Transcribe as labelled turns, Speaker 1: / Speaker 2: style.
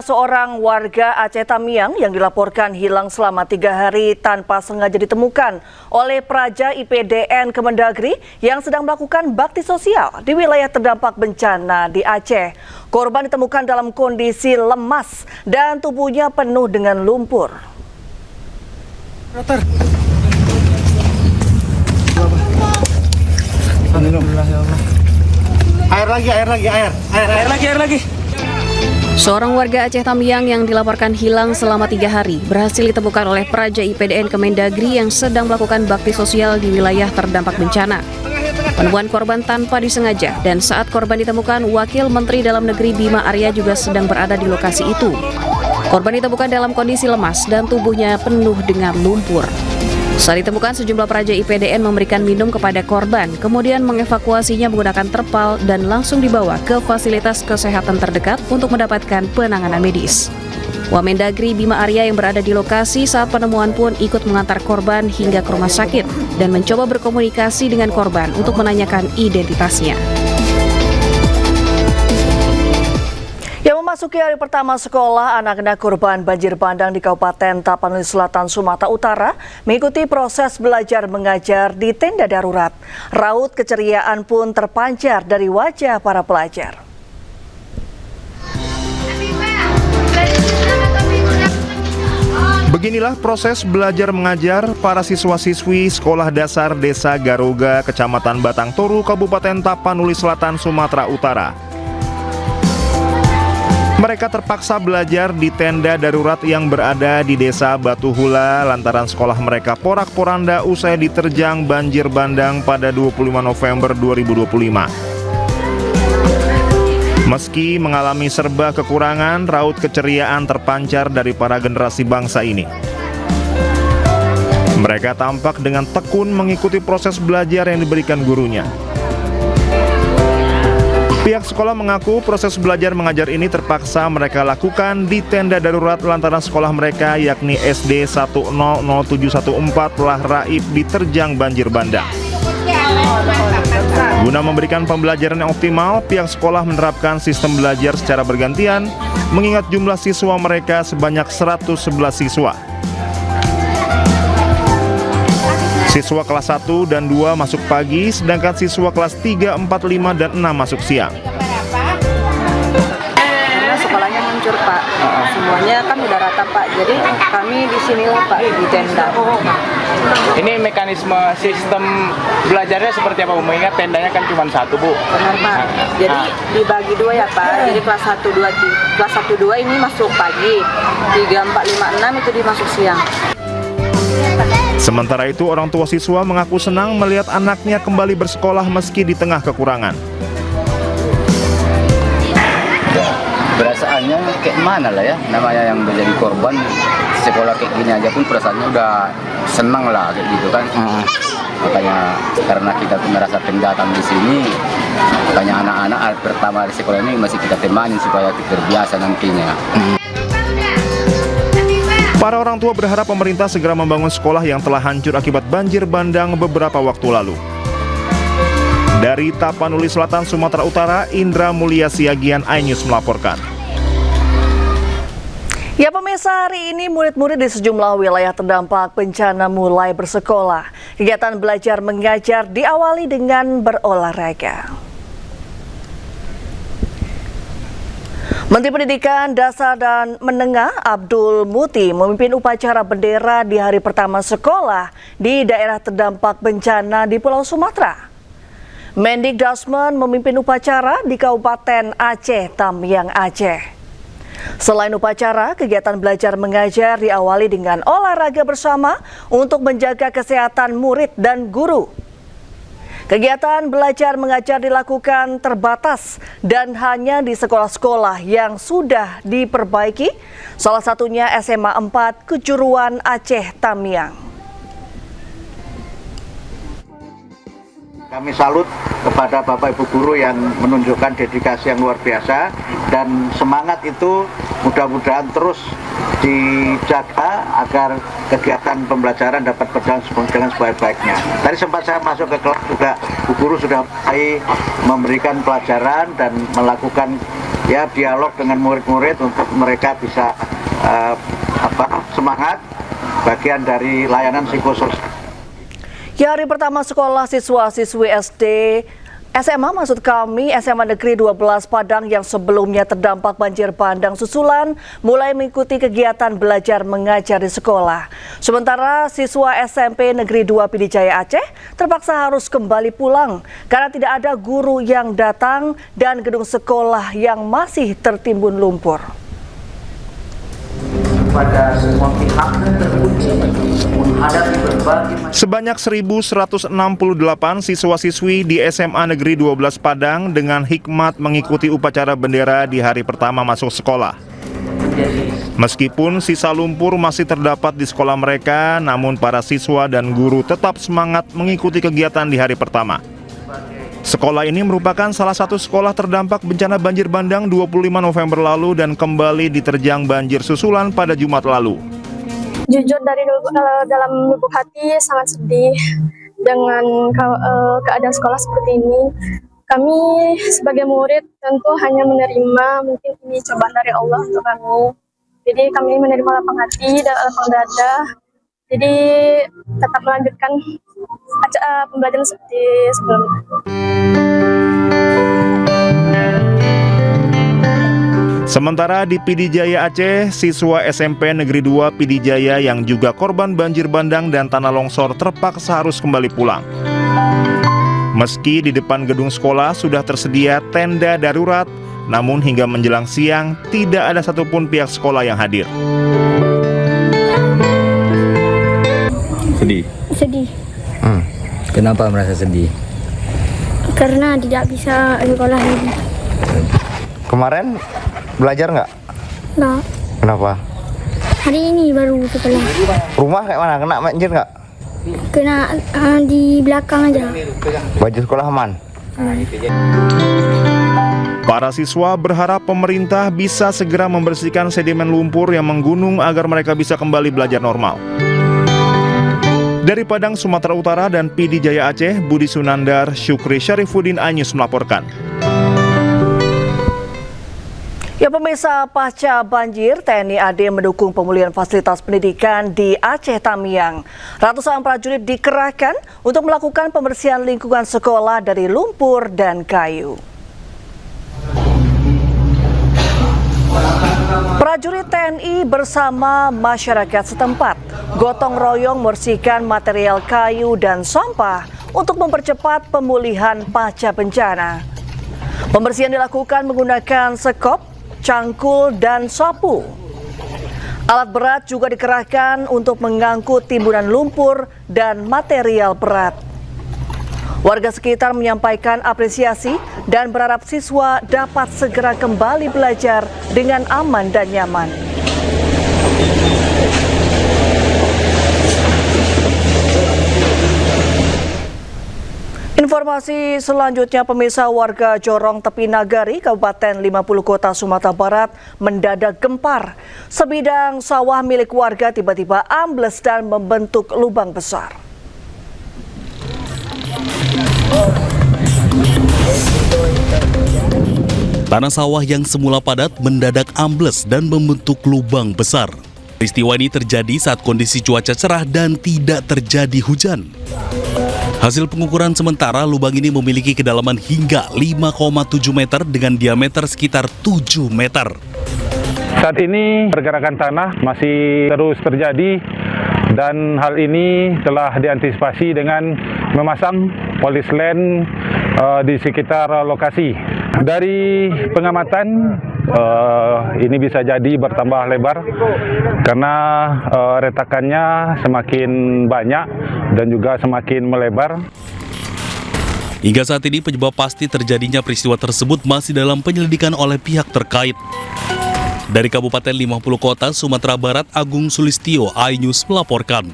Speaker 1: seorang warga Aceh Tamiang yang dilaporkan hilang selama 3 hari tanpa sengaja ditemukan oleh Praja IPDN Kemendagri yang sedang melakukan bakti sosial di wilayah terdampak bencana di Aceh. Korban ditemukan dalam kondisi lemas dan tubuhnya penuh dengan lumpur.
Speaker 2: Air lagi.
Speaker 3: Seorang warga Aceh Tamiang yang dilaporkan hilang selama 3 hari berhasil ditemukan oleh Praja IPDN Kemendagri yang sedang melakukan bakti sosial di wilayah terdampak bencana. Penemuan korban tanpa disengaja dan saat korban ditemukan, Wakil Menteri Dalam Negeri Bima Arya juga sedang berada di lokasi itu. Korban ditemukan dalam kondisi lemas dan tubuhnya penuh dengan lumpur. Saat ditemukan, sejumlah praja IPDN memberikan minum kepada korban, kemudian mengevakuasinya menggunakan terpal dan langsung dibawa ke fasilitas kesehatan terdekat untuk mendapatkan penanganan medis. Wamendagri Bima Arya yang berada di lokasi saat penemuan pun ikut mengantar korban hingga ke rumah sakit dan mencoba berkomunikasi dengan korban untuk menanyakan identitasnya.
Speaker 1: Yang memasuki hari pertama sekolah, anak-anak korban banjir bandang di Kabupaten Tapanuli Selatan, Sumatera Utara mengikuti proses belajar mengajar di tenda darurat. Raut keceriaan pun terpancar dari wajah para pelajar.
Speaker 4: Beginilah proses belajar mengajar para siswa-siswi Sekolah Dasar Desa Garoga, Kecamatan Batang Toru, Kabupaten Tapanuli Selatan, Sumatera Utara. Mereka terpaksa belajar di tenda darurat yang berada di Desa Batu Hula lantaran sekolah mereka porak-poranda usai diterjang banjir bandang pada 25 November 2025. Meski mengalami serba kekurangan, raut keceriaan terpancar dari para generasi bangsa ini. Mereka tampak dengan tekun mengikuti proses belajar yang diberikan gurunya. Pihak sekolah mengaku proses belajar mengajar ini terpaksa mereka lakukan di tenda darurat lantaran sekolah mereka yakni SD 100714 telah raib diterjang banjir bandang. Guna memberikan pembelajaran yang optimal, pihak sekolah menerapkan sistem belajar secara bergantian mengingat jumlah siswa mereka sebanyak 111 siswa. Siswa kelas 1 dan 2 masuk pagi, sedangkan siswa kelas 3, 4, 5, dan 6 masuk siang.
Speaker 5: Karena sekolahnya hancur, Pak. Semuanya kan udah rata, Pak. Jadi kami di sini, Pak, di tenda.
Speaker 2: Ini mekanisme sistem belajarnya seperti apa, Bu? Mengingat tendanya kan cuma satu, Bu.
Speaker 5: Benar, Pak. Jadi dibagi 2 ya, Pak. Jadi kelas 1, 2 ini masuk pagi. 3, 4, 5, 6 itu dimasuk siang.
Speaker 4: Sementara itu, orang tua siswa mengaku senang melihat anaknya kembali bersekolah meski di tengah kekurangan.
Speaker 6: Ya, perasaannya kayak mana lah ya, namanya yang menjadi korban sekolah kayak gini aja pun perasaannya udah senang lah kayak gitu kan. Makanya karena kita pun merasa pendatang di sini, makanya anak-anak pertama di sekolah ini masih kita temani supaya kita terbiasa nantinya.
Speaker 4: Para orang tua berharap pemerintah segera membangun sekolah yang telah hancur akibat banjir bandang beberapa waktu lalu. Dari Tapanuli Selatan, Sumatera Utara, Indra Mulia Siagian, iNews melaporkan.
Speaker 1: Ya pemirsa, hari ini murid-murid di sejumlah wilayah terdampak bencana mulai bersekolah. Kegiatan belajar mengajar diawali dengan berolahraga. Menteri Pendidikan Dasar dan Menengah Abdul Muti memimpin upacara bendera di hari pertama sekolah di daerah terdampak bencana di Pulau Sumatera. Mendikbud memimpin upacara di Kabupaten Aceh Tamiang, Aceh. Selain upacara, kegiatan belajar mengajar diawali dengan olahraga bersama untuk menjaga kesehatan murid dan guru. Kegiatan belajar mengajar dilakukan terbatas dan hanya di sekolah-sekolah yang sudah diperbaiki, salah satunya SMA 4 Kejuruan Aceh Tamiang.
Speaker 7: Kami salut kepada Bapak Ibu Guru yang menunjukkan dedikasi yang luar biasa dan semangat itu mudah-mudahan terus dijaga agar kegiatan pembelajaran dapat berjalan dengan sebaik-baiknya. Tadi sempat saya masuk ke kelas juga, Bu Guru sudah mulai memberikan pelajaran dan melakukan ya dialog dengan murid-murid untuk mereka bisa semangat, bagian dari layanan psikososial.
Speaker 1: Ya, hari pertama sekolah siswa-siswi SD SMA maksud kami SMA Negeri 12 Padang yang sebelumnya terdampak banjir bandang susulan mulai mengikuti kegiatan belajar mengajar di sekolah. Sementara siswa SMP Negeri 2 Pidijaya Aceh terpaksa harus kembali pulang karena tidak ada guru yang datang dan gedung sekolah yang masih tertimbun lumpur.
Speaker 8: Pada semua pihak terkunci menghadapi berbagai
Speaker 4: Sebanyak 1.168 siswa-siswi di SMA Negeri 12 Padang dengan hikmat mengikuti upacara bendera di hari pertama masuk sekolah. Meskipun sisa lumpur masih terdapat di sekolah mereka, namun para siswa dan guru tetap semangat mengikuti kegiatan di hari pertama. Sekolah ini merupakan salah satu sekolah terdampak bencana banjir bandang 25 November lalu dan kembali diterjang banjir susulan pada Jumat lalu.
Speaker 9: Jujur dari dalam lubuk hati sangat sedih dengan keadaan sekolah seperti ini. Kami sebagai murid tentu hanya menerima, mungkin ini cobaan dari Allah untuk kami. Jadi kami menerima lapang hati dan lapang dada. Jadi tetap melanjutkan pembelajaran seperti sebelumnya.
Speaker 4: Sementara di Pidijaya Aceh, siswa SMP Negeri 2 Pidijaya yang juga korban banjir bandang dan tanah longsor terpaksa harus kembali pulang. Meski di depan gedung sekolah sudah tersedia tenda darurat, namun hingga menjelang siang tidak ada satupun pihak sekolah yang hadir.
Speaker 6: Sedih?
Speaker 9: Sedih.
Speaker 6: Kenapa merasa sedih?
Speaker 9: Karena tidak bisa sekolah lagi.
Speaker 10: Kemarin belajar nggak?
Speaker 9: Nah,
Speaker 10: Kenapa?
Speaker 9: hari ini baru sekolah.
Speaker 10: Rumah kayak mana? Kena banjir nggak?
Speaker 9: Kena di belakang aja.
Speaker 10: Baju sekolah aman?
Speaker 4: Para siswa berharap pemerintah bisa segera membersihkan sedimen lumpur yang menggunung agar mereka bisa kembali belajar normal. Dari Padang, Sumatera Utara dan Pidijaya Aceh, Budi Sunandar, Syukri Syarifuddin, iNews melaporkan.
Speaker 1: Ya pemirsa, pasca banjir, TNI AD mendukung pemulihan fasilitas pendidikan di Aceh Tamiang. Ratusan prajurit dikerahkan untuk melakukan pembersihan lingkungan sekolah dari lumpur dan kayu. Prajurit TNI bersama masyarakat setempat gotong royong membersihkan material kayu dan sampah untuk mempercepat pemulihan pasca bencana. Pembersihan dilakukan menggunakan sekop, cangkul, dan sapu. Alat berat juga dikerahkan untuk mengangkut timbunan lumpur dan material berat. Warga sekitar menyampaikan apresiasi dan berharap siswa dapat segera kembali belajar dengan aman dan nyaman. Informasi selanjutnya, pemirsa, warga Jorong Tepi Nagari, Kabupaten 50 Kota Sumatera Barat mendadak gempar. Sebidang sawah milik warga tiba-tiba ambles dan membentuk lubang besar.
Speaker 11: Tanah sawah yang semula padat mendadak ambles dan membentuk lubang besar. Peristiwa ini terjadi saat kondisi cuaca cerah dan tidak terjadi hujan. Hasil pengukuran sementara, lubang ini memiliki kedalaman hingga 5,7 meter dengan diameter sekitar 7 meter.
Speaker 12: Saat ini pergerakan tanah masih terus terjadi dan hal ini telah diantisipasi dengan memasang polis line di sekitar lokasi. Dari pengamatan ini bisa jadi bertambah lebar karena retakannya semakin banyak dan juga semakin melebar.
Speaker 11: Hingga saat ini penyebab pasti terjadinya peristiwa tersebut masih dalam penyelidikan oleh pihak terkait. Dari Kabupaten 50 Kota Sumatera Barat, Agung Sulistyo, iNews melaporkan.